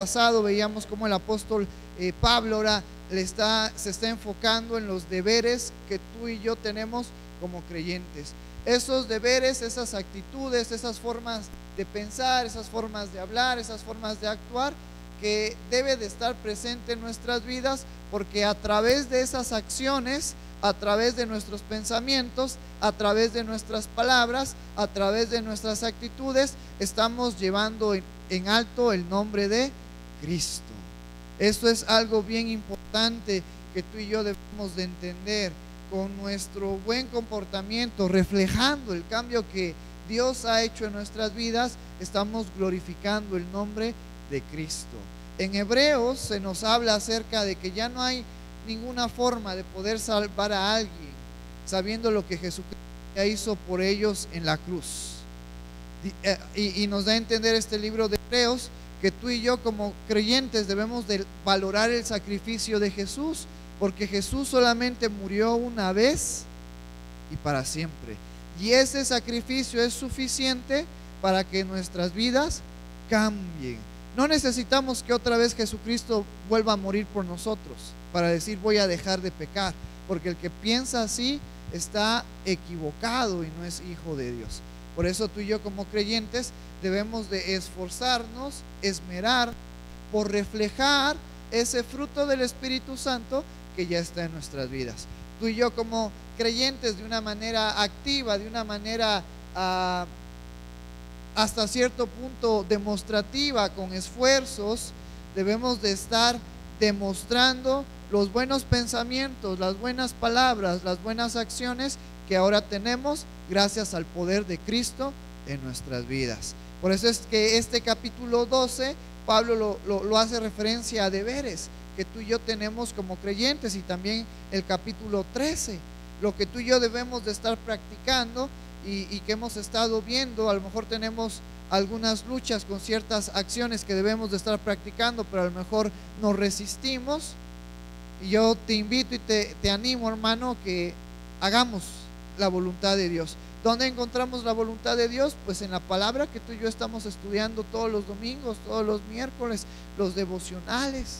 pasado veíamos cómo el apóstol Pablo ahora se está enfocando en los deberes que tú y yo tenemos como creyentes. Esos deberes, esas actitudes, esas formas de pensar, esas formas de hablar, esas formas de actuar, que debe de estar presente en nuestras vidas, porque a través de esas acciones, a través de nuestros pensamientos, a través de nuestras palabras, a través de nuestras actitudes, estamos llevando en alto el nombre de Cristo. Esto es algo bien importante que tú y yo debemos de entender. Con nuestro buen comportamiento, reflejando el cambio que Dios ha hecho en nuestras vidas, estamos glorificando el nombre de Cristo. En Hebreos se nos habla acerca de que ya no hay ninguna forma de poder salvar a alguien sabiendo lo que Jesucristo ya hizo por ellos en la cruz. Y nos da a entender este libro de Hebreos que tú y yo como creyentes debemos de valorar el sacrificio de Jesús, porque Jesús solamente murió una vez y para siempre, y ese sacrificio es suficiente para que nuestras vidas cambien. No necesitamos que otra vez Jesucristo vuelva a morir por nosotros para decir voy a dejar de pecar, porque el que piensa así está equivocado y no es hijo de Dios. Por eso tú y yo como creyentes debemos de esforzarnos, esmerar por reflejar ese fruto del Espíritu Santo que ya está en nuestras vidas. Tú y yo como creyentes, de una manera activa, de una manera hasta cierto punto demostrativa, con esfuerzos, debemos de estar demostrando los buenos pensamientos, las buenas palabras, las buenas acciones que ahora tenemos gracias al poder de Cristo en nuestras vidas. Por eso es que este capítulo 12 Pablo lo hace referencia a deberes que tú y yo tenemos como creyentes, y también el capítulo 13, lo que tú y yo debemos de estar practicando y que hemos estado viendo. A lo mejor tenemos algunas luchas con ciertas acciones que debemos de estar practicando, pero a lo mejor nos resistimos, y yo te invito y te animo, hermano, que hagamos la voluntad de Dios. ¿Dónde encontramos la voluntad de Dios? Pues en la palabra que tú y yo estamos estudiando todos los domingos, todos los miércoles, los devocionales.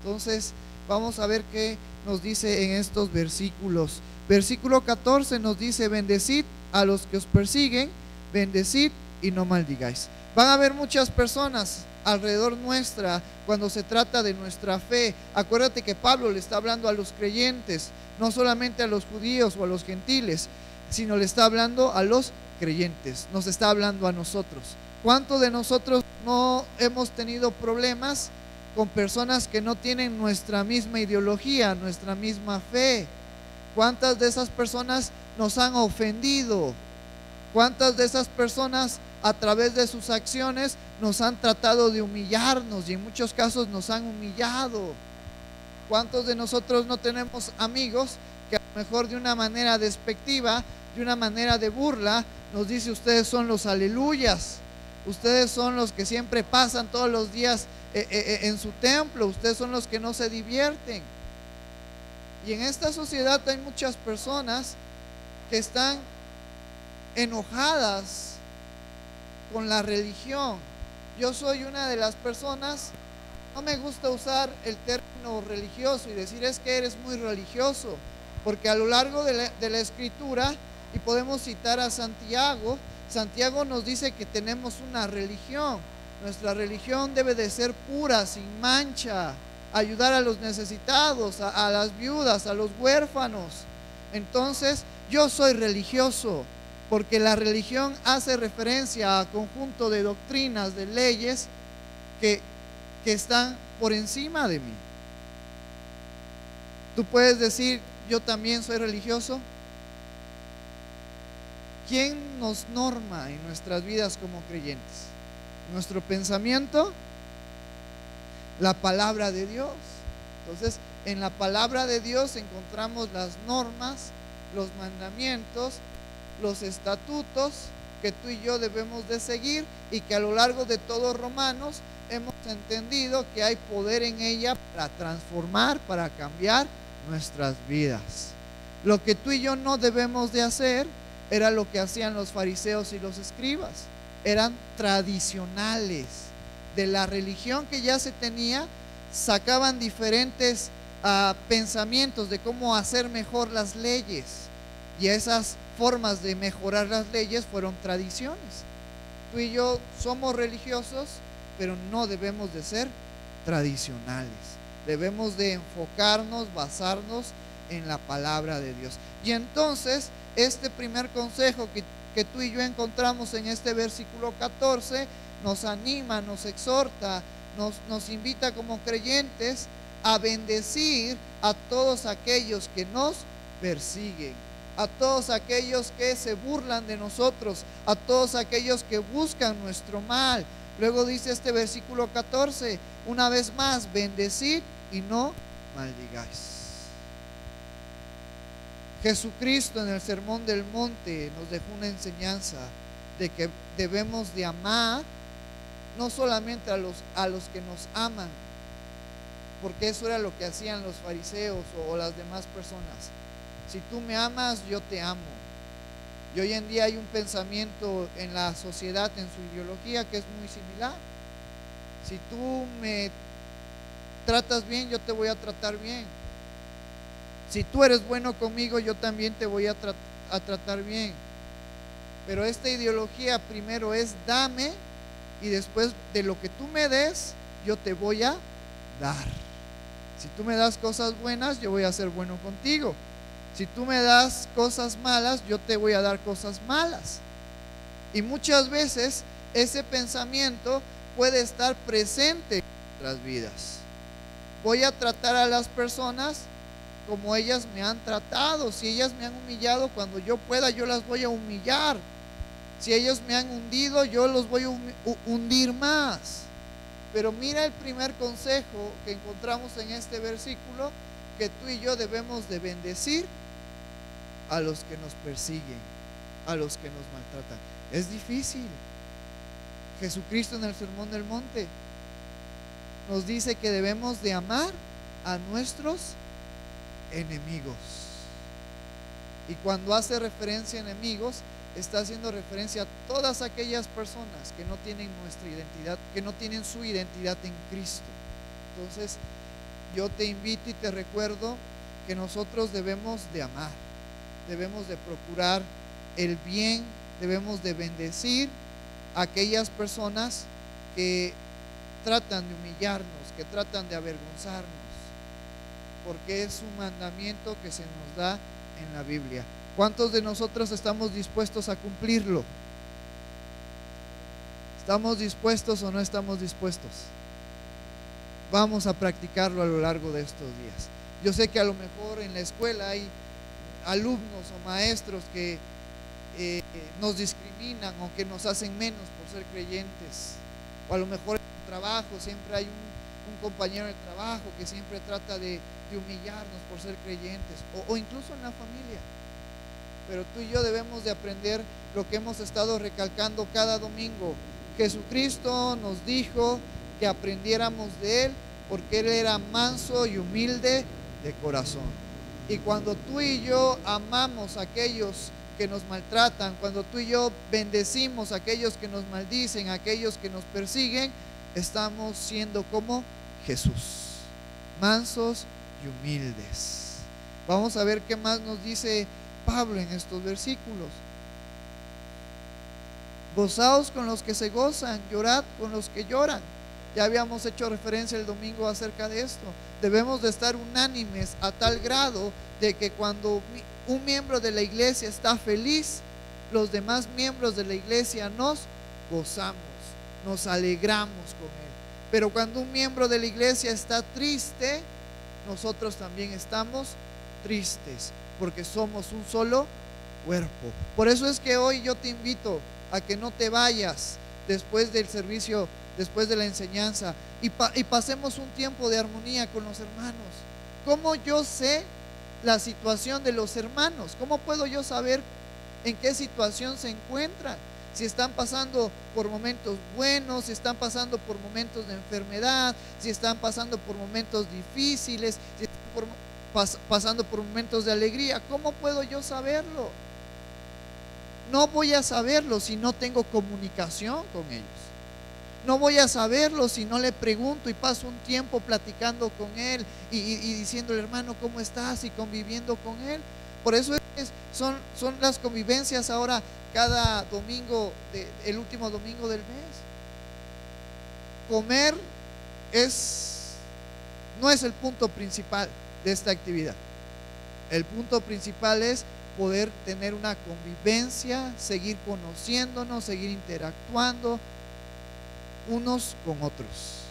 Entonces vamos a ver qué nos dice en estos versículos. Versículo 14 nos dice: bendecid a los que os persiguen, bendecid y no maldigáis. Van a haber muchas personas alrededor nuestra cuando se trata de nuestra fe. Acuérdate que Pablo le está hablando a los creyentes, no solamente a los judíos o a los gentiles, sino le está hablando a los creyentes, nos está hablando a nosotros. ¿Cuántos de nosotros no hemos tenido problemas con personas que no tienen nuestra misma ideología, nuestra misma fe? ¿Cuántas de esas personas nos han ofendido? ¿Cuántas de esas personas a través de sus acciones nos han tratado de humillarnos, y en muchos casos nos han humillado? ¿Cuántos de nosotros no tenemos amigos que a lo mejor de una manera despectiva, de una manera de burla, nos dice: ustedes son los aleluyas, ustedes son los que siempre pasan todos los días en su templo, ustedes son los que no se divierten? Y en esta sociedad hay muchas personas que están enojadas con la religión. Yo soy una de las personas, no me gusta usar el término religioso y decir es que eres muy religioso, porque a lo largo de la escritura, y podemos citar a Santiago, Santiago nos dice que tenemos una religión. Nuestra religión debe de ser pura, sin mancha, ayudar a los necesitados, a las viudas, a los huérfanos. Entonces yo soy religioso, porque la religión hace referencia a conjunto de doctrinas, de leyes que están por encima de mí. Tú puedes decir: yo también soy religioso. ¿Quién nos norma en nuestras vidas como creyentes? Nuestro pensamiento, la palabra de Dios. Entonces, en la palabra de Dios encontramos las normas, los mandamientos, los estatutos que tú y yo debemos de seguir, y que a lo largo de todos Romanos hemos entendido que hay poder en ella para transformar, para cambiar nuestras vidas. Lo que tú y yo no debemos de hacer era lo que hacían los fariseos y los escribas. Eran tradicionales, de la religión que ya se tenía, sacaban diferentes pensamientos de cómo hacer mejor las leyes, y esas formas de mejorar las leyes fueron tradiciones. Tú y yo somos religiosos, pero no debemos de ser tradicionales. Debemos de enfocarnos, basarnos en la palabra de Dios. Y entonces, este primer consejo que tú y yo encontramos en este versículo 14, nos anima, nos exhorta, nos invita como creyentes a bendecir a todos aquellos que nos persiguen, a todos aquellos que se burlan de nosotros, a todos aquellos que buscan nuestro mal. Luego dice este versículo 14, una vez más, bendecid y no maldigáis. Jesucristo en el Sermón del Monte nos dejó una enseñanza de que debemos de amar no solamente a los que nos aman, porque eso era lo que hacían los fariseos o las demás personas. Si tú me amas, yo te amo. Y hoy en día hay un pensamiento en la sociedad, en su ideología, que es muy similar. Si tú me tratas bien, yo te voy a tratar bien. Si tú eres bueno conmigo, yo también te voy a tratar bien. Pero esta ideología primero es dame, y después de lo que tú me des, yo te voy a dar. Si tú me das cosas buenas, yo voy a ser bueno contigo. Si tú me das cosas malas, yo te voy a dar cosas malas. Y muchas veces ese pensamiento puede estar presente en nuestras vidas. Voy a tratar a las personas como ellas me han tratado. Si ellas me han humillado, cuando yo pueda, yo las voy a humillar. Si ellos me han hundido, yo los voy a hundir más. Pero mira el primer consejo que encontramos en este versículo, que tú y yo debemos de bendecir a los que nos persiguen, a los que nos maltratan. Es difícil. Jesucristo en el Sermón del Monte nos dice que debemos de amar a nuestros enemigos. Y cuando hace referencia a enemigos, está haciendo referencia a todas aquellas personas que no tienen nuestra identidad, que no tienen su identidad en Cristo. Entonces, yo te invito y te recuerdo que nosotros debemos de amar, debemos de procurar el bien, debemos de bendecir a aquellas personas que tratan de humillarnos, que tratan de avergonzarnos, porque es un mandamiento que se nos da en la Biblia. ¿Cuántos de nosotros estamos dispuestos a cumplirlo? ¿Estamos dispuestos o no estamos dispuestos? Vamos a practicarlo a lo largo de estos días. Yo sé que a lo mejor en la escuela hay alumnos o maestros que nos discriminan o que nos hacen menos por ser creyentes. O a lo mejor en el trabajo siempre hay un compañero de trabajo que siempre trata de humillarnos por ser creyentes, o incluso en la familia. Pero tú y yo debemos de aprender lo que hemos estado recalcando cada domingo. Jesucristo nos dijo que aprendiéramos de Él, porque Él era manso y humilde de corazón. Y cuando tú y yo amamos a aquellos que nos maltratan, cuando tú y yo bendecimos a aquellos que nos maldicen, a aquellos que nos persiguen, estamos siendo como Jesús, mansos y humildes. Vamos a ver qué más nos dice Pablo en estos versículos. Gozaos con los que se gozan, llorad con los que lloran. Ya habíamos hecho referencia el domingo acerca de esto. Debemos de estar unánimes a tal grado de que cuando un miembro de la iglesia está feliz, los demás miembros de la iglesia nos gozamos, nos alegramos con él. Pero cuando un miembro de la iglesia está triste, nosotros también estamos tristes, porque somos un solo cuerpo. Por eso es que hoy yo te invito a que no te vayas después del servicio, después de la enseñanza, y pasemos un tiempo de armonía con los hermanos. ¿Cómo yo sé la situación de los hermanos? ¿Cómo puedo yo saber en qué situación se encuentran? Si están pasando por momentos buenos, si están pasando por momentos de enfermedad, si están pasando por momentos difíciles, si están pasando por momentos de alegría. ¿Cómo puedo yo saberlo? No voy a saberlo si no tengo comunicación con ellos. no voy a saberlo si no le pregunto y paso un tiempo platicando con él y diciéndole, hermano, ¿cómo estás? Y conviviendo con él. Por eso son las convivencias ahora cada domingo, el último domingo del mes. Comer no es el punto principal de esta actividad. El punto principal es poder tener una convivencia, seguir conociéndonos, seguir interactuando unos con otros,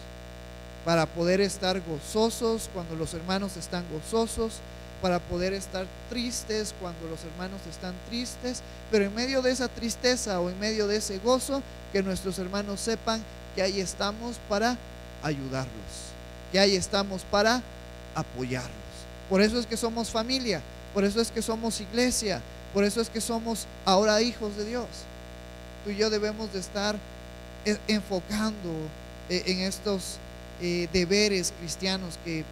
para poder estar gozosos cuando los hermanos están gozosos, para poder estar tristes cuando los hermanos están tristes, pero en medio de esa tristeza o en medio de ese gozo, que nuestros hermanos sepan que ahí estamos para ayudarlos, que ahí estamos para apoyarlos. Por eso es que somos familia, por eso es que somos iglesia, por eso es que somos ahora hijos de Dios. Tú y yo debemos de estar enfocando en estos deberes cristianos que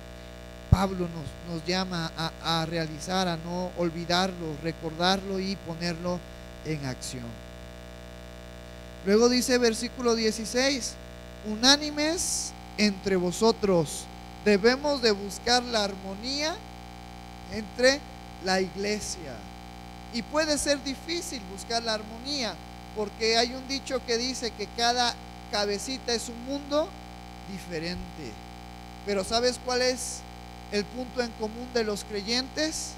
Pablo nos llama a realizar, a no olvidarlo, recordarlo y ponerlo en acción. Luego dice versículo 16, unánimes entre vosotros. Debemos de buscar la armonía entre la iglesia. Y puede ser difícil buscar la armonía, porque hay un dicho que dice que cada cabecita es un mundo diferente. Pero ¿sabes cuál es el punto en común de los creyentes?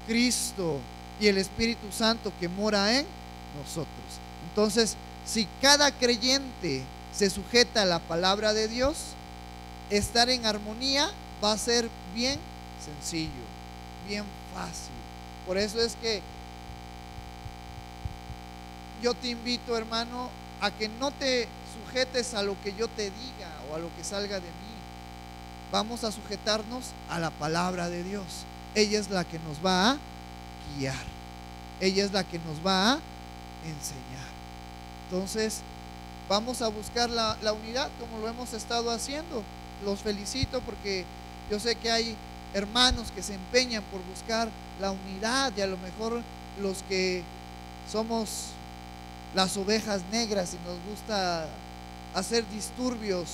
Cristo y el Espíritu Santo que mora en nosotros. Entonces, si cada creyente se sujeta a la palabra de Dios, estar en armonía va a ser bien sencillo, bien fácil. Por eso es que yo te invito, hermano, a que no te sujetes a lo que yo te diga o a lo que salga de mí. Vamos a sujetarnos a la palabra de Dios. Ella es la que nos va a guiar. Ella es la que nos va a enseñar. Entonces, vamos a buscar la unidad como lo hemos estado haciendo. Los felicito porque yo sé que hay hermanos que se empeñan por buscar la unidad, y a lo mejor los que somos las ovejas negras y nos gusta hacer disturbios,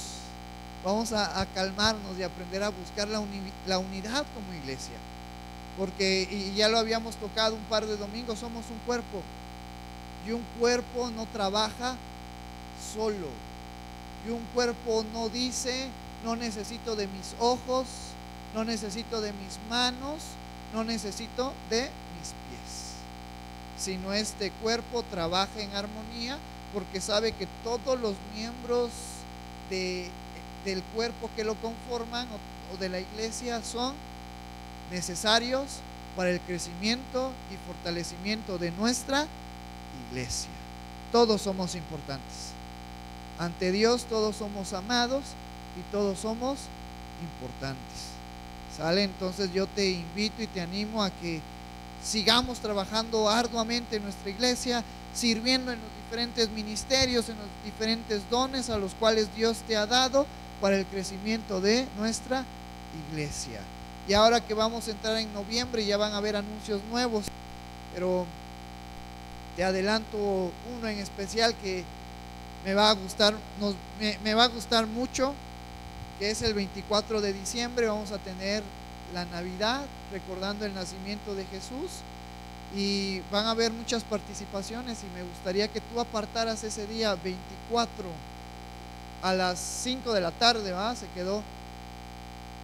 vamos a calmarnos y aprender a buscar la unidad como iglesia, porque, y ya lo habíamos tocado un par de domingos, somos un cuerpo, y un cuerpo no trabaja solo, y un cuerpo no dice, no necesito de mis ojos, no necesito de mis manos, no necesito de mis pies, sino este cuerpo trabaja en armonía porque sabe que todos los miembros del cuerpo que lo conforman o de la iglesia son necesarios para el crecimiento y fortalecimiento de nuestra iglesia. Todos somos importantes. Ante Dios todos somos amados y todos somos importantes. ¿Sale? Entonces yo te invito y te animo a que sigamos trabajando arduamente en nuestra iglesia, sirviendo en los diferentes ministerios, en los diferentes dones a los cuales Dios te ha dado para el crecimiento de nuestra iglesia. Y ahora que vamos a entrar en noviembre, ya van a haber anuncios nuevos, pero te adelanto uno en especial que me va a gustar, me va a gustar mucho, que es el 24 de diciembre. Vamos a tener la Navidad recordando el nacimiento de Jesús y van a haber muchas participaciones, y me gustaría que tú apartaras ese día 24 a las 5 de la tarde, ¿va? Se quedó,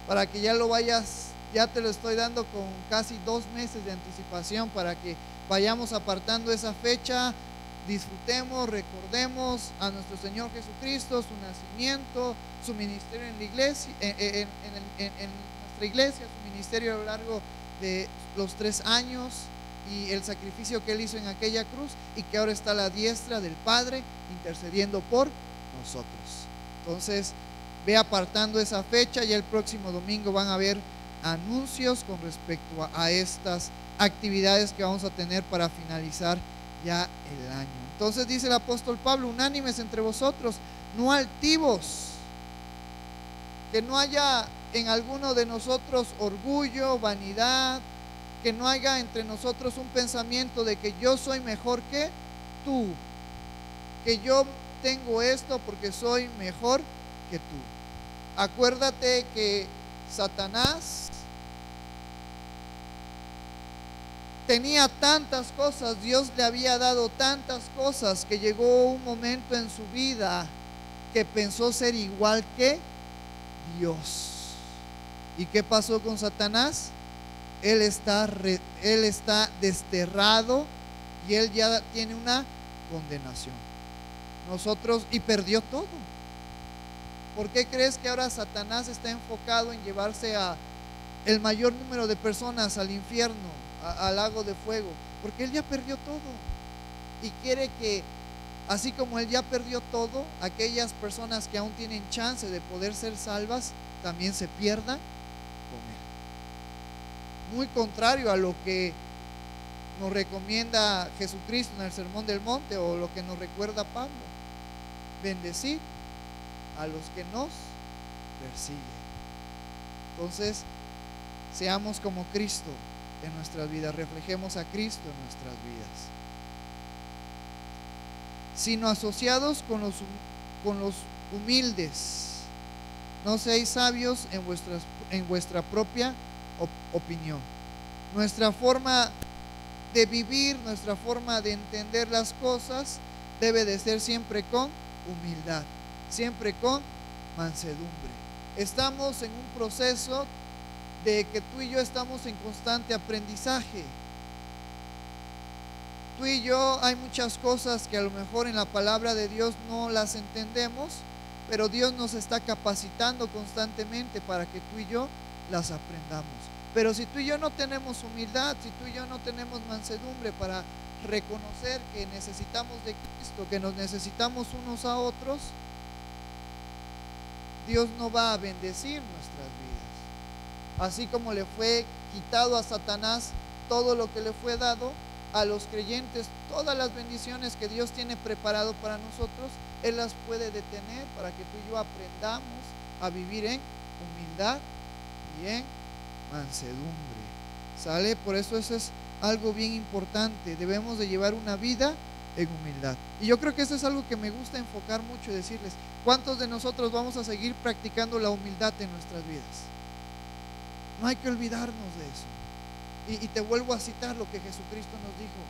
para que ya lo vayas, ya te lo estoy dando con casi 2 meses de anticipación, para que vayamos apartando esa fecha, disfrutemos, recordemos a nuestro Señor Jesucristo, su nacimiento, su ministerio en la iglesia, en nuestra iglesia, su ministerio a lo largo de los 3 años y el sacrificio que Él hizo en aquella cruz, y que ahora está a la diestra del Padre intercediendo por nosotros. Entonces, ve apartando esa fecha. Ya el próximo domingo van a haber anuncios con respecto a estas actividades que vamos a tener para finalizar ya el año. Entonces dice el apóstol Pablo, unánimes entre vosotros, no altivos, que no haya en alguno de nosotros orgullo, vanidad, que no haya entre nosotros un pensamiento de que yo soy mejor que tú, que yo tengo esto porque soy mejor que tú. Acuérdate que Satanás tenía tantas cosas, Dios le había dado tantas cosas, que llegó un momento en su vida que pensó ser igual que Dios. ¿Y qué pasó con Satanás? Él está desterrado y él ya tiene una condenación. Y perdió todo. ¿Por qué crees que ahora Satanás está enfocado en llevarse a el mayor número de personas al infierno, al lago de fuego? Porque él ya perdió todo y quiere que, así como él ya perdió todo, aquellas personas que aún tienen chance de poder ser salvas también se pierdan con él. Muy contrario a lo que nos recomienda Jesucristo en el Sermón del Monte, o lo que nos recuerda Pablo: bendecir a los que nos persiguen. Entonces, seamos como Cristo en nuestras vidas, reflejemos a Cristo en nuestras vidas, sino asociados con los humildes. No seáis sabios en vuestra propia opinión. Nuestra forma de vivir, nuestra forma de entender las cosas debe de ser siempre con humildad, siempre con mansedumbre. Estamos en un proceso de que tú y yo estamos en constante aprendizaje. Tú y yo, hay muchas cosas que a lo mejor en la palabra de Dios no las entendemos, pero Dios nos está capacitando constantemente para que tú y yo las aprendamos. Pero si tú y yo no tenemos humildad, si tú y yo no tenemos mansedumbre para reconocer que necesitamos de Cristo, que nos necesitamos unos a otros, Dios no va a bendecir nuestras vidas. Así como le fue quitado a Satanás todo lo que le fue dado, a los creyentes todas las bendiciones que Dios tiene preparado para nosotros, Él las puede detener para que tú y yo aprendamos a vivir en humildad y en mansedumbre. ¿Sale? Por eso es algo bien importante. Debemos de llevar una vida en humildad. Y yo creo que eso es algo que me gusta enfocar mucho y decirles: ¿cuántos de nosotros vamos a seguir practicando la humildad en nuestras vidas? No hay que olvidarnos de eso. Y te vuelvo a citar lo que Jesucristo nos dijo: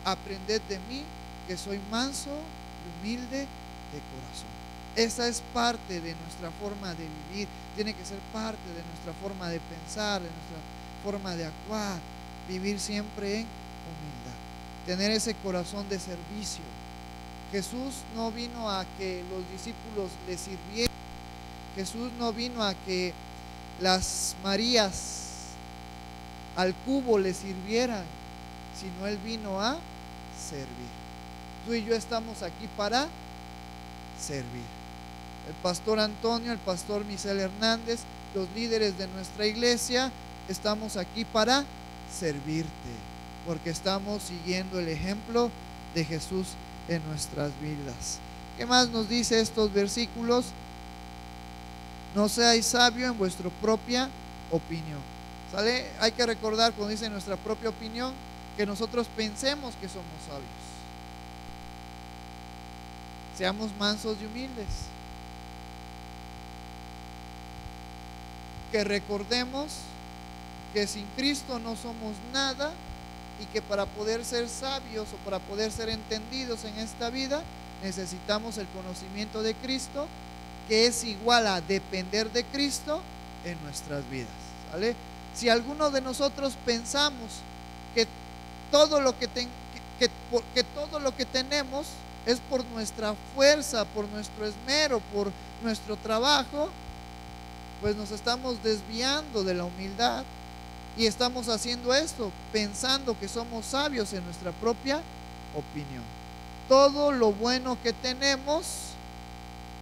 aprended de mí, que soy manso y humilde de corazón. Esa es parte de nuestra forma de vivir, tiene que ser parte de nuestra forma de pensar, de nuestra forma de actuar. Vivir siempre en humildad, tener ese corazón de servicio. Jesús no vino a que los discípulos le sirvieran. Jesús no vino a que las Marías al cubo le sirvieran, sino Él vino a servir. Tú y yo estamos aquí para servir. El pastor Antonio, el pastor Misael Hernández, los líderes de nuestra iglesia, estamos aquí para servirte, porque estamos siguiendo el ejemplo de Jesús en nuestras vidas. ¿Qué más nos dice estos versículos? No seáis sabio en vuestra propia opinión. ¿Sale? Hay que recordar, cuando dice nuestra propia opinión, que nosotros pensemos que somos sabios. Seamos mansos y humildes. Que recordemos que sin Cristo no somos nada, y que para poder ser sabios o para poder ser entendidos en esta vida, necesitamos el conocimiento de Cristo, que es igual a depender de Cristo en nuestras vidas. ¿Sale? Si alguno de nosotros pensamos que todo lo que todo lo que tenemos es por nuestra fuerza, por nuestro esmero, por nuestro trabajo, pues nos estamos desviando de la humildad y estamos haciendo esto pensando que somos sabios en nuestra propia opinión. Todo lo bueno que tenemos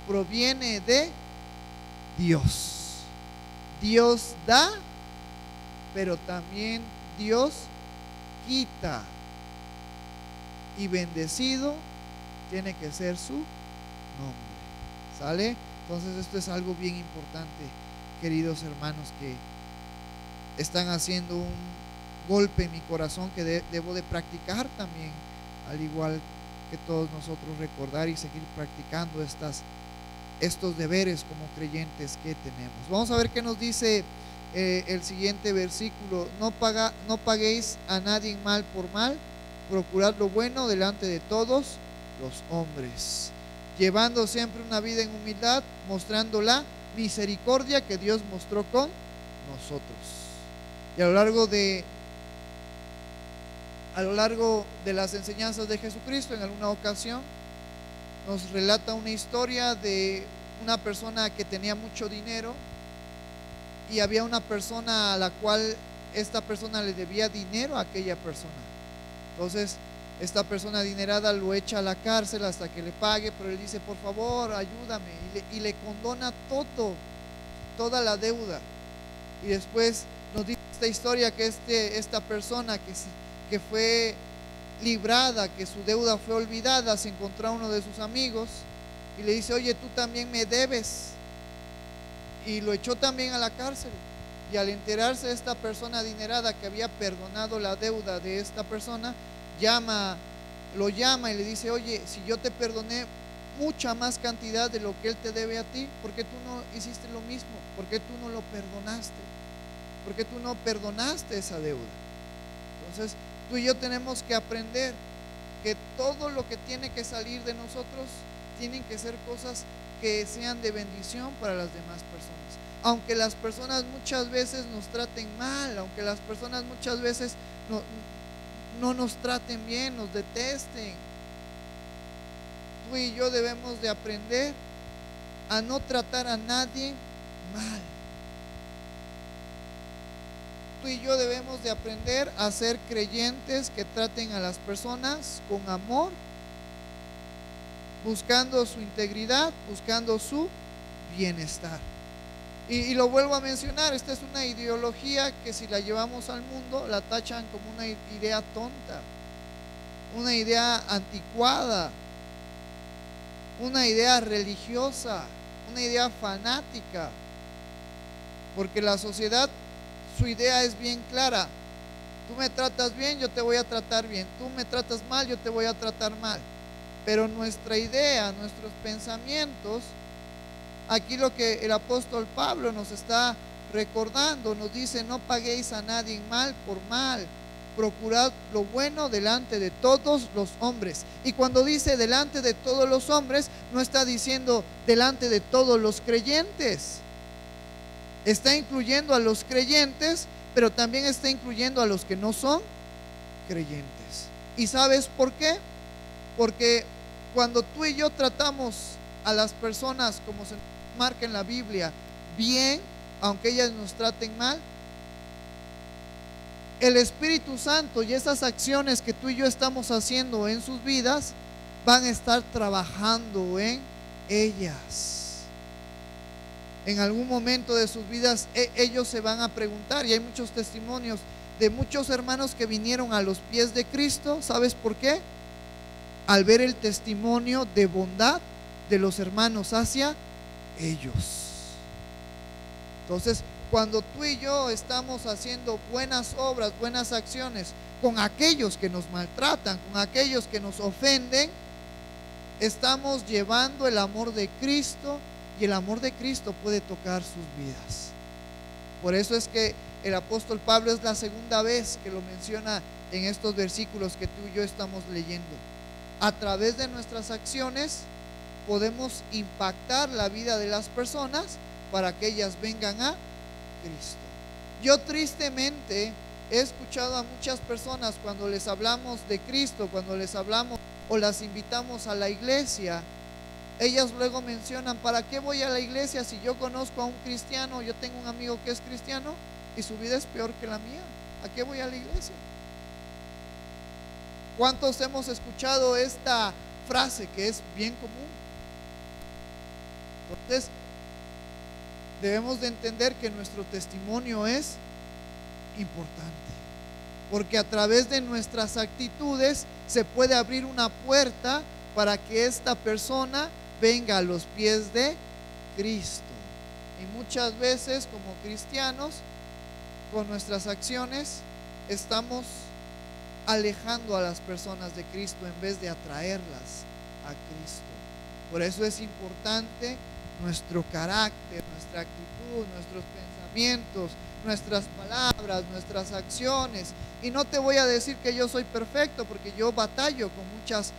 proviene de Dios. Dios da, pero también Dios quita, y bendecido tiene que ser su nombre. ¿Sale? Entonces esto es algo bien importante, queridos hermanos, que están haciendo un golpe en mi corazón que debo de practicar también, al igual que todos nosotros recordar y seguir practicando estos deberes como creyentes que tenemos. Vamos a ver qué nos dice el siguiente versículo. No paguéis a nadie mal por mal, procurad lo bueno delante de todos los hombres, llevando siempre una vida en humildad, mostrando la misericordia que Dios mostró con nosotros. Y a lo largo de las enseñanzas de Jesucristo, en alguna ocasión nos relata una historia de una persona que tenía mucho dinero, y había una persona a la cual esta persona le debía dinero a aquella persona. Entonces esta persona adinerada lo echa a la cárcel hasta que le pague, pero él dice: por favor, ayúdame, y le condona toda la deuda. Y después nos dice esta historia que esta persona que fue librada, que su deuda fue olvidada, se encontró a uno de sus amigos y le dice: oye, tú también me debes. Y lo echó también a la cárcel. Y al enterarse esta persona adinerada que había perdonado la deuda de esta persona, lo llama y le dice: oye, si yo te perdoné mucha más cantidad de lo que él te debe a ti, ¿por qué tú no hiciste lo mismo? ¿Por qué tú no lo perdonaste? ¿Por qué tú no perdonaste esa deuda? Entonces tú y yo tenemos que aprender que todo lo que tiene que salir de nosotros tienen que ser cosas que sean de bendición para las demás personas. Aunque las personas muchas veces nos traten mal, aunque las personas muchas veces no nos traten bien, nos detesten, tú y yo debemos de aprender a no tratar a nadie mal. Tú y yo debemos de aprender a ser creyentes que traten a las personas con amor, buscando su integridad, buscando su bienestar. Y lo vuelvo a mencionar, esta es una ideología que si la llevamos al mundo la tachan como una idea tonta, una idea anticuada, una idea religiosa, una idea fanática, porque la sociedad, su idea es bien clara: tú me tratas bien, yo te voy a tratar bien; tú me tratas mal, yo te voy a tratar mal. Pero nuestra idea, nuestros pensamientos, aquí lo que el apóstol Pablo nos está recordando, nos dice: no paguéis a nadie mal por mal, procurad lo bueno delante de todos los hombres. Y cuando dice delante de todos los hombres, no está diciendo delante de todos los creyentes. Está incluyendo a los creyentes, pero también está incluyendo a los que no son creyentes. ¿Y sabes por qué? Porque cuando tú y yo tratamos a las personas como se marca en la Biblia bien, aunque ellas nos traten mal, el Espíritu Santo y esas acciones que tú y yo estamos haciendo en sus vidas van a estar trabajando en ellas. En algún momento de sus vidas ellos se van a preguntar, y hay muchos testimonios de muchos hermanos que vinieron a los pies de Cristo. ¿Sabes por qué? Al ver el testimonio de bondad de los hermanos hacia ellos. Entonces, cuando tú y yo estamos haciendo buenas obras, buenas acciones con aquellos que nos maltratan, con aquellos que nos ofenden, estamos llevando el amor de Cristo, y el amor de Cristo puede tocar sus vidas. Por eso es que el apóstol Pablo es la segunda vez que lo menciona en estos versículos que tú y yo estamos leyendo. A través de nuestras acciones podemos impactar la vida de las personas para que ellas vengan a Cristo. Yo tristemente he escuchado a muchas personas cuando les hablamos de Cristo, cuando les hablamos o las invitamos a la iglesia, ellas luego mencionan: ¿para qué voy a la iglesia si yo conozco a un cristiano? Yo tengo un amigo que es cristiano y su vida es peor que la mía. ¿A qué voy a la iglesia? ¿Cuántos hemos escuchado esta frase que es bien común? Entonces, debemos de entender que nuestro testimonio es importante, porque a través de nuestras actitudes se puede abrir una puerta para que esta persona venga a los pies de Cristo. Y muchas veces como cristianos, con nuestras acciones estamos alejando a las personas de Cristo en vez de atraerlas a Cristo. Por eso es importante nuestro carácter, nuestra actitud, nuestros pensamientos, nuestras palabras, nuestras acciones. Y no te voy a decir que yo soy perfecto, porque yo batallo con muchos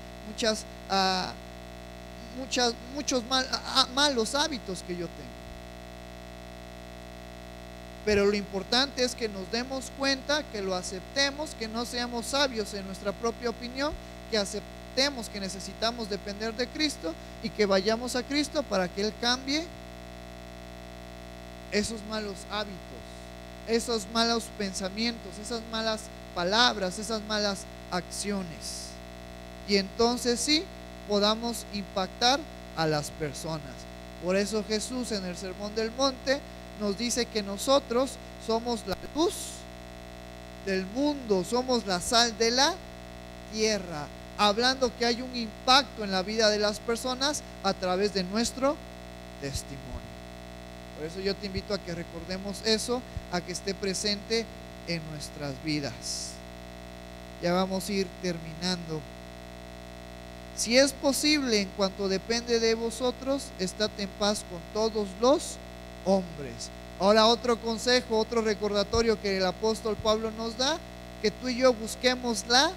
malos hábitos que yo tengo. Pero lo importante es que nos demos cuenta, que lo aceptemos, que no seamos sabios en nuestra propia opinión, que aceptemos que necesitamos depender de Cristo y que vayamos a Cristo para que Él cambie esos malos hábitos, esos malos pensamientos, esas malas palabras, esas malas acciones. Y entonces sí podamos impactar a las personas. Por eso Jesús en el Sermón del Monte nos dice que nosotros somos la luz del mundo, somos la sal de la tierra, hablando que hay un impacto en la vida de las personas a través de nuestro testimonio. Por eso yo te invito a que recordemos eso, a que esté presente en nuestras vidas. Ya vamos a ir terminando. Si es posible, en cuanto depende de vosotros, estad en paz con todos los hombres. Ahora otro consejo, otro recordatorio que el apóstol Pablo nos da, que tú y yo busquemos la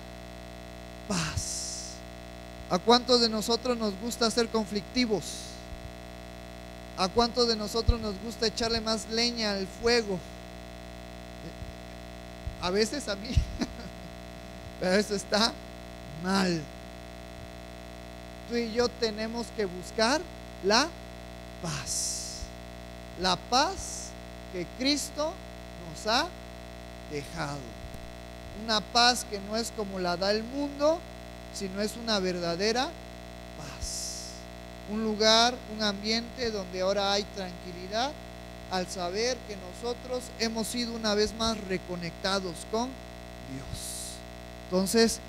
paz. ¿A cuántos de nosotros nos gusta ser conflictivos? ¿A cuántos de nosotros nos gusta echarle más leña al fuego? A veces a mí, pero eso está mal. Tú y yo tenemos que buscar la paz. La paz que Cristo nos ha dejado. Una paz que no es como la da el mundo, sino es una verdadera paz. Un lugar, un ambiente donde ahora hay tranquilidad al saber que nosotros hemos sido una vez más reconectados con Dios. Entonces,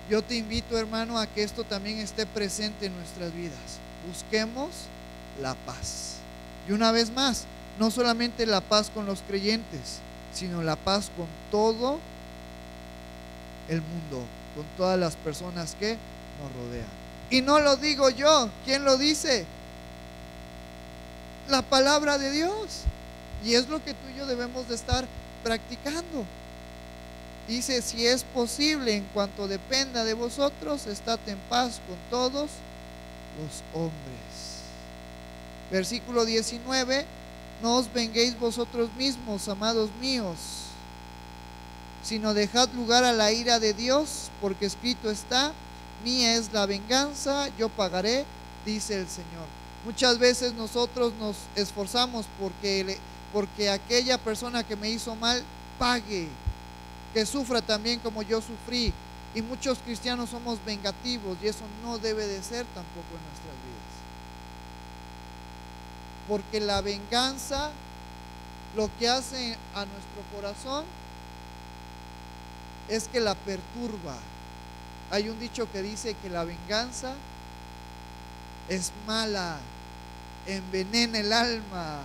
yo te invito, hermano, a que esto también esté presente en nuestras vidas. Busquemos la paz. Y una vez más, no solamente la paz con los creyentes, sino la paz con todo el mundo, con todas las personas que nos rodean. Y no lo digo yo, ¿quién lo dice? La palabra de Dios. Y es lo que tú y yo debemos de estar practicando. Dice, si es posible, en cuanto dependa de vosotros, estad en paz con todos los hombres. Versículo 19, no os venguéis vosotros mismos, amados míos, sino dejad lugar a la ira de Dios, porque escrito está, mía es la venganza, yo pagaré, dice el Señor. Muchas veces nosotros nos esforzamos porque aquella persona que me hizo mal pague, que sufra también como yo sufrí. Y muchos cristianos somos vengativos, y eso no debe de ser tampoco en nuestras vidas. Porque la venganza lo que hace a nuestro corazón es que la perturba. Hay un dicho que dice que la venganza es mala, envenena el alma.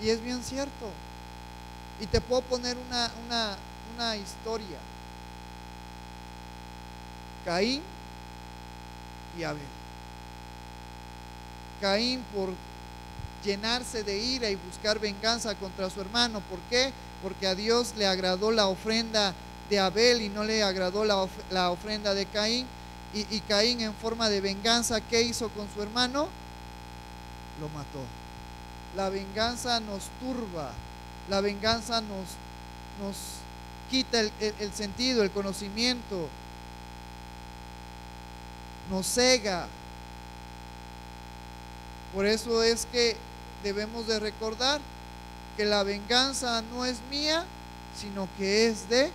Y es bien cierto. Y te puedo poner una historia. Caín y Abel. Caín, por llenarse de ira y buscar venganza contra su hermano. ¿Por qué? Porque a Dios le agradó la ofrenda de Abel y no le agradó la ofrenda de Caín. Y Caín, en forma de venganza, ¿qué hizo con su hermano? Lo mató. La venganza nos turba. La venganza nos quita el sentido, el conocimiento. Nos cega. Por eso es que debemos de recordar que la venganza no es mía, sino que es de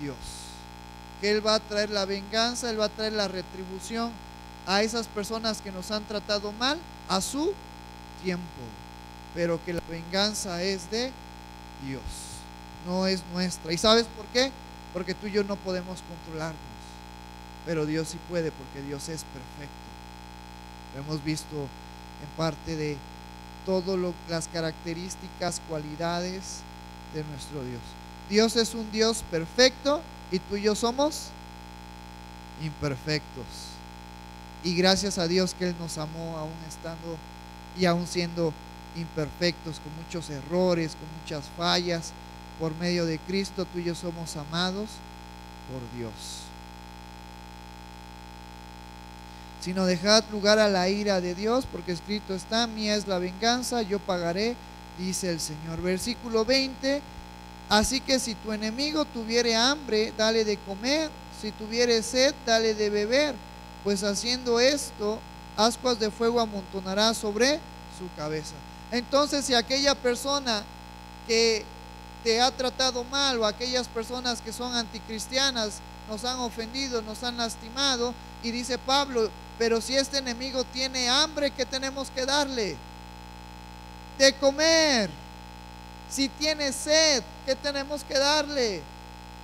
Dios. Que Él va a traer la venganza, Él va a traer la retribución a esas personas que nos han tratado mal a su tiempo. Pero que la venganza es de Dios, no es nuestra. ¿Y sabes por qué? Porque tú y yo no podemos controlarnos, pero Dios sí puede, porque Dios es perfecto. Lo hemos visto en parte de todas las características, cualidades de nuestro Dios. Dios es un Dios perfecto y tú y yo somos imperfectos. Y gracias a Dios que Él nos amó aún estando y aún siendo imperfectos, con muchos errores, con muchas fallas. Por medio de Cristo tú y yo somos amados por Dios. Sino dejad lugar a la ira de Dios, porque escrito está: mía es la venganza, yo pagaré, dice el Señor. Versículo 20: así que si tu enemigo tuviere hambre, dale de comer; si tuviere sed, dale de beber, pues haciendo esto, ascuas de fuego amontonará sobre su cabeza. Entonces, si aquella persona que te ha tratado mal, o aquellas personas que son anticristianas, nos han ofendido, nos han lastimado, y dice Pablo: pero si este enemigo tiene hambre, ¿qué tenemos que darle? De comer. Si tiene sed, ¿qué tenemos que darle?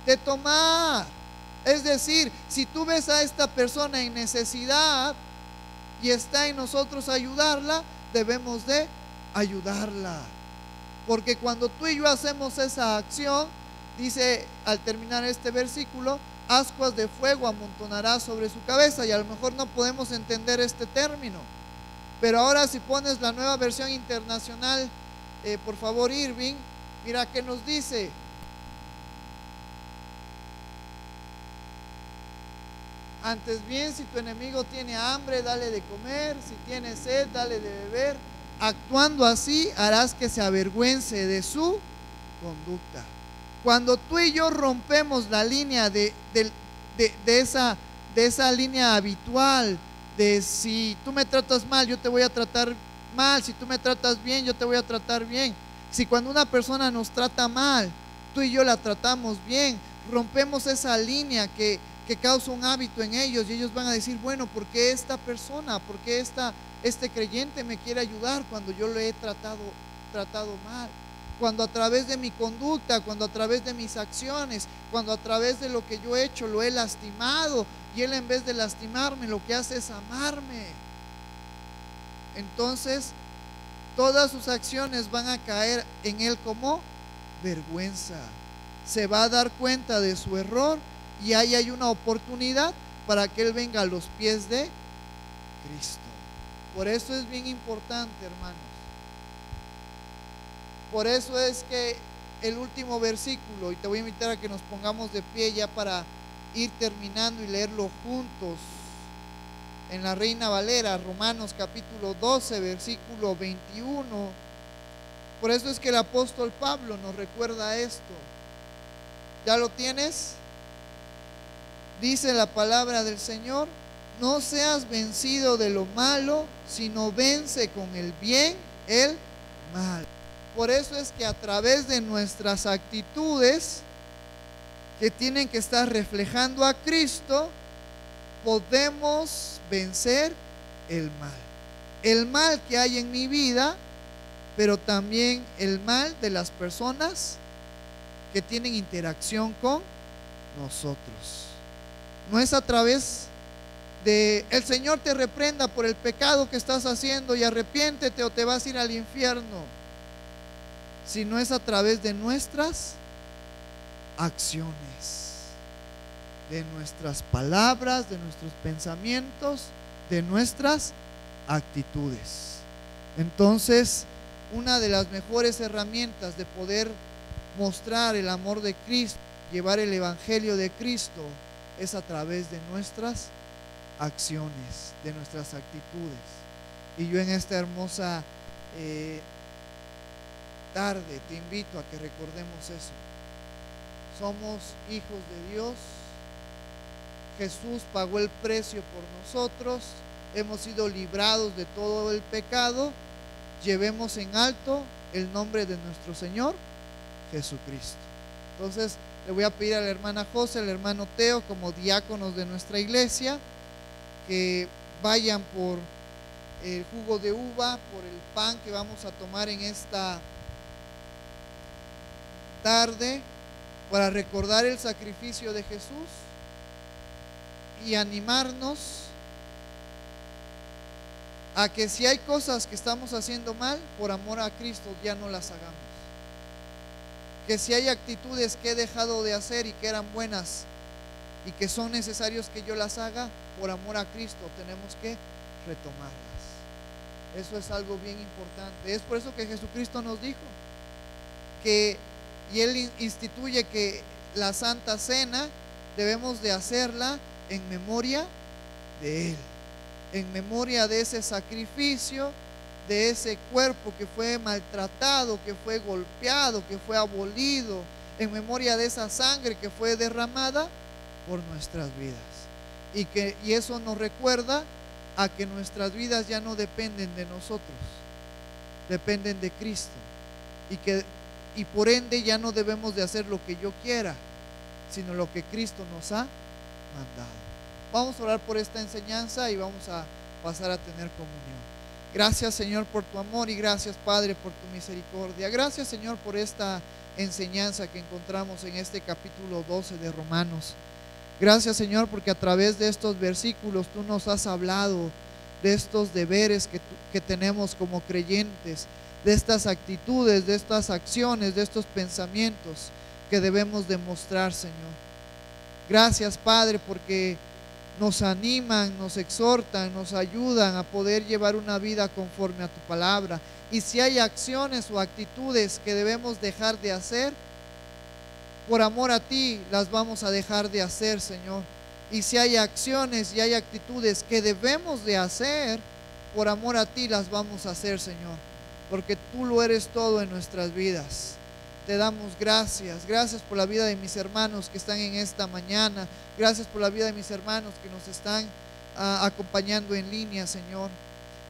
De tomar. Es decir, si tú ves a esta persona en necesidad y está en nosotros ayudarla, debemos de ayudarla. Porque cuando tú y yo hacemos esa acción, dice al terminar este versículo: ascuas de fuego amontonará sobre su cabeza. Y a lo mejor no podemos entender este término, pero ahora si pones la Nueva Versión Internacional, por favor, Irving, mira qué nos dice. Antes bien, si tu enemigo tiene hambre, dale de comer; si tiene sed, dale de beber. Actuando así, harás que se avergüence de su conducta. Cuando tú y yo rompemos la línea de esa línea habitual, de si tú me tratas mal, yo te voy a tratar mal; si tú me tratas bien, yo te voy a tratar bien. Si cuando una persona nos trata mal, tú y yo la tratamos bien, rompemos esa línea que causa un hábito en ellos, y ellos van a decir: bueno, ¿por qué esta persona, por qué este creyente me quiere ayudar cuando yo lo he tratado mal? Cuando a través de mi conducta, cuando a través de mis acciones, cuando a través de lo que yo he hecho lo he lastimado, y él, en vez de lastimarme, lo que hace es amarme. Entonces todas sus acciones van a caer en él como vergüenza. Se va a dar cuenta de su error, y ahí hay una oportunidad para que él venga a los pies de Cristo. Por eso es bien importante, hermanos. Por eso es que el último versículo, y te voy a invitar a que nos pongamos de pie ya para ir terminando y leerlo juntos, en la Reina Valera, Romanos capítulo 12, versículo 21. Por eso es que el apóstol Pablo nos recuerda esto. ¿Ya lo tienes? Dice la palabra del Señor: no seas vencido de lo malo, sino vence con el bien el mal. Por eso es que a través de nuestras actitudes, que tienen que estar reflejando a Cristo, podemos vencer el mal. El mal que hay en mi vida, pero también el mal de las personas que tienen interacción con nosotros. No es a través de el Señor te reprenda por el pecado que estás haciendo y arrepiéntete o te vas a ir al infierno, sino es a través de nuestras acciones, de nuestras palabras, de nuestros pensamientos, de nuestras actitudes. Entonces, una de las mejores herramientas de poder mostrar el amor de Cristo, llevar el evangelio de Cristo, es a través de nuestras acciones, de nuestras actitudes. Y yo en esta hermosa tarde te invito a que recordemos eso. Somos hijos de Dios. Jesús pagó el precio por nosotros. Hemos sido librados de todo el pecado. Llevemos en alto el nombre de nuestro Señor Jesucristo. Entonces le voy a pedir a la hermana José, al hermano Teo, como diáconos de nuestra iglesia, que vayan por el jugo de uva, por el pan que vamos a tomar en esta tarde, para recordar el sacrificio de Jesús y animarnos a que si hay cosas que estamos haciendo mal, por amor a Cristo ya no las hagamos. que si hay actitudes que he dejado de hacer y que eran buenas y que son necesarios que yo las haga, por amor a Cristo tenemos que retomarlas. Eso es algo bien importante. Es por eso que Jesucristo nos dijo que, y Él instituye que la Santa Cena debemos de hacerla en memoria de Él, en memoria de ese sacrificio, de ese cuerpo que fue maltratado, que fue golpeado, que fue abolido, en memoria de esa sangre que fue derramada por nuestras vidas. Y eso nos recuerda a que nuestras vidas ya no dependen de nosotros, dependen de Cristo, y por ende ya no debemos de hacer lo que yo quiera, sino lo que Cristo nos ha mandado. Vamos a orar por esta enseñanza y vamos a pasar a tener comunión. Gracias, Señor, por tu amor, y gracias, Padre, por tu misericordia. Gracias, Señor, por esta enseñanza que encontramos en este capítulo 12 de Romanos. Gracias, Señor, porque a través de estos versículos tú nos has hablado de estos deberes que tenemos como creyentes, de estas actitudes, de estas acciones, de estos pensamientos que debemos demostrar, Señor. Gracias, Padre, porque nos animan, nos exhortan, nos ayudan a poder llevar una vida conforme a tu palabra. Y si hay acciones o actitudes que debemos dejar de hacer, por amor a ti las vamos a dejar de hacer, Señor. Y si hay acciones y hay actitudes que debemos de hacer, por amor a ti las vamos a hacer, Señor, porque tú lo eres todo en nuestras vidas. Te damos gracias. Gracias por la vida de mis hermanos que están en esta mañana. Gracias por la vida de mis hermanos que nos están acompañando en línea, Señor.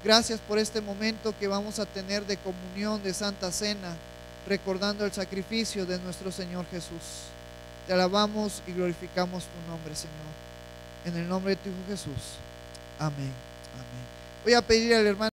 Gracias por este momento que vamos a tener de comunión, de Santa Cena, recordando el sacrificio de nuestro Señor Jesús. Te alabamos y glorificamos tu nombre, Señor. En el nombre de tu Hijo Jesús. Amén. Amén. Voy a pedir al hermano